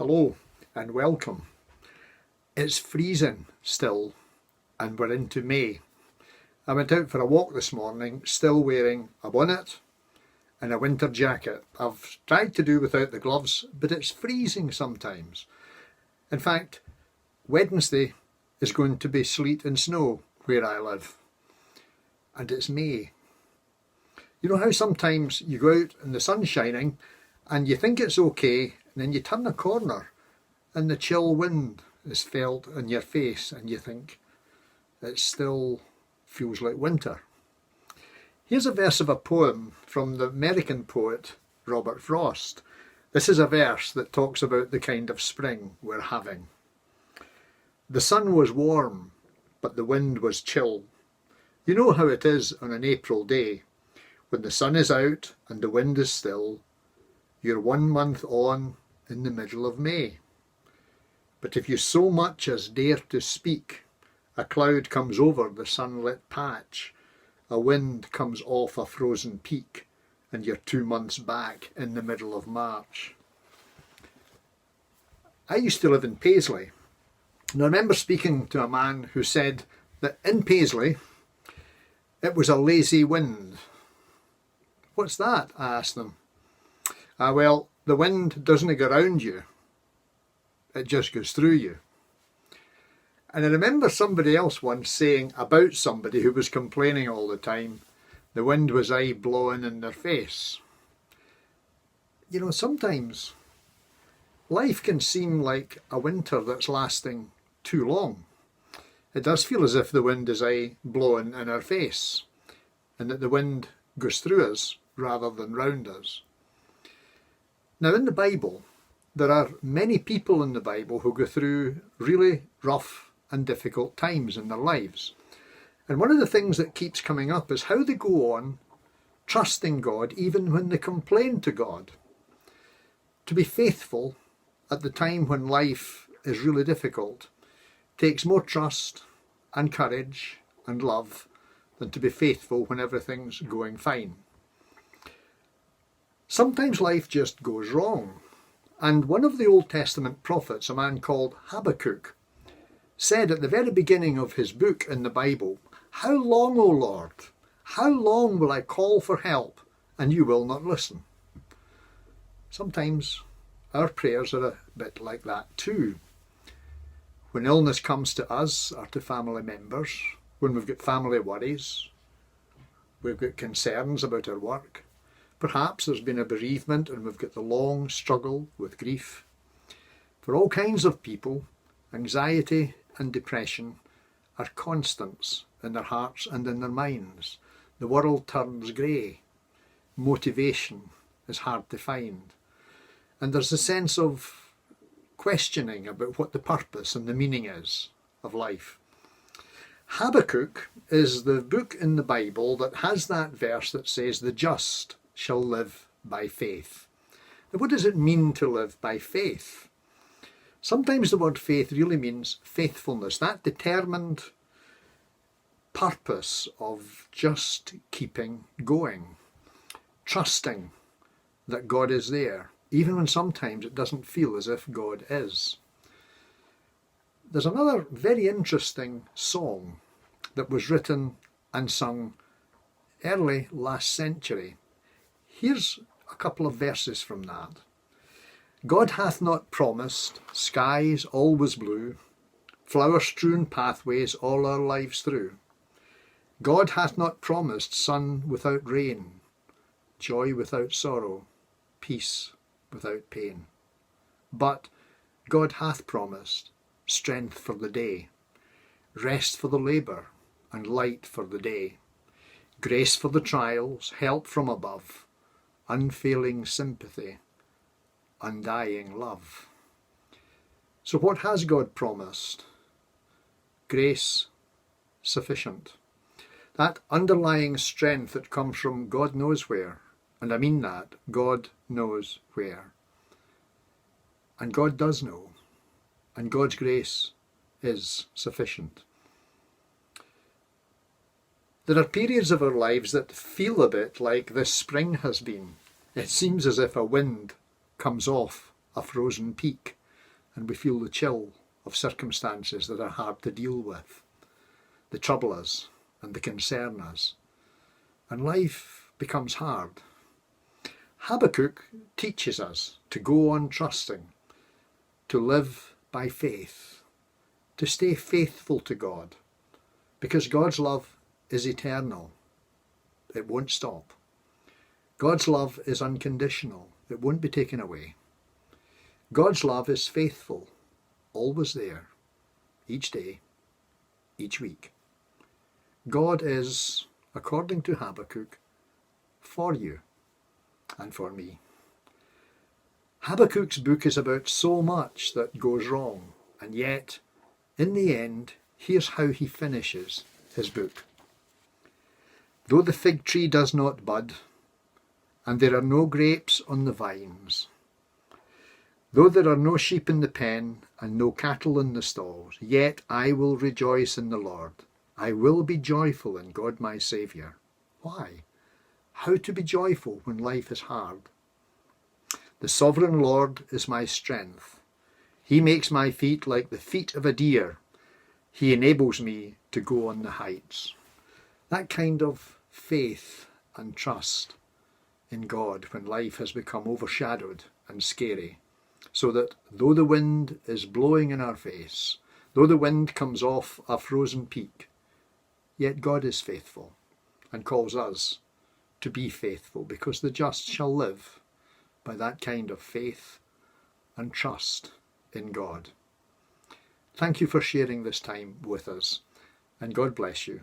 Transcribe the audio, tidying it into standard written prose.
Hello and welcome. It's freezing still and we're into May. I went out for a walk this morning still wearing a bonnet and a winter jacket. I've tried to do without the gloves, but it's freezing sometimes. In fact, Wednesday is going to be sleet and snow where I live. And it's May. You know how sometimes you go out and the sun's shining and you think it's okay, and then you turn a corner and the chill wind is felt in your face and you think it still feels like winter. Here's a verse of a poem from the American poet Robert Frost. This is a verse that talks about the kind of spring we're having. The sun was warm, but the wind was chill. You know how it is on an April day. When the sun is out and the wind is still, you're 1 month on in the middle of May. But if you so much as dare to speak, a cloud comes over the sunlit patch, a wind comes off a frozen peak, and you're 2 months back in the middle of March. I used to live in Paisley, and I remember speaking to a man who said that in Paisley it was a lazy wind. What's that? I asked them. Well, the wind doesn't go around you, it just goes through you. And I remember somebody else once saying about somebody who was complaining all the time, the wind was aye blowing in their face. You know, sometimes life can seem like a winter that's lasting too long. It does feel as if the wind is aye blowing in our face, and that the wind goes through us rather than round us. Now in the Bible, there are many people in the Bible who go through really rough and difficult times in their lives. And one of the things that keeps coming up is how they go on trusting God even when they complain to God. To be faithful at the time when life is really difficult takes more trust and courage and love than to be faithful when everything's going fine. Sometimes life just goes wrong. And one of the Old Testament prophets, a man called Habakkuk, said at the very beginning of his book in the Bible, "How long, O Lord? How long will I call for help and you will not listen?" Sometimes our prayers are a bit like that too. When illness comes to us or to family members, when we've got family worries, we've got concerns about our work, perhaps there's been a bereavement and we've got the long struggle with grief. For all kinds of people, anxiety and depression are constants in their hearts and in their minds. The world turns grey. Motivation is hard to find. And there's a sense of questioning about what the purpose and the meaning is of life. Habakkuk is the book in the Bible that has that verse that says, "The just shall live by faith." Now, what does it mean to live by faith? Sometimes the word faith really means faithfulness, that determined purpose of just keeping going, trusting that God is there, even when sometimes it doesn't feel as if God is. There's another very interesting song that was written and sung early last century. Here's a couple of verses from that. "God hath not promised skies always blue, flower-strewn pathways all our lives through. God hath not promised sun without rain, joy without sorrow, peace without pain. But God hath promised strength for the day, rest for the labour and light for the day, grace for the trials, help from above, unfailing sympathy, undying love." So what has God promised? Grace sufficient. That underlying strength that comes from God knows where, and I mean that, God knows where. And God does know, and God's grace is sufficient. There are periods of our lives that feel a bit like this spring has been. It seems as if a wind comes off a frozen peak. and we feel the chill of circumstances that are hard to deal with, they trouble us and they concern us, and life becomes hard. Habakkuk teaches us to go on trusting, to live by faith, to stay faithful to God, because God's love is eternal. It won't stop. God's love is unconditional. It won't be taken away. God's love is faithful, always there, each day, each week. God is, according to Habakkuk, for you and for me. Habakkuk's book is about so much that goes wrong, and yet, in the end, here's how he finishes his book. Though the fig tree does not bud, and there are no grapes on the vines, though there are no sheep in the pen and no cattle in the stalls, yet I will rejoice in the Lord. I will be joyful in God my Saviour. Why? How to be joyful when life is hard? The sovereign Lord is my strength. He makes my feet like the feet of a deer. He enables me to go on the heights. That kind of faith and trust in God when life has become overshadowed and scary, so that though the wind is blowing in our face, though the wind comes off a frozen peak, yet God is faithful and calls us to be faithful, because the just shall live by that kind of faith and trust in God. Thank you for sharing this time with us, and God bless you.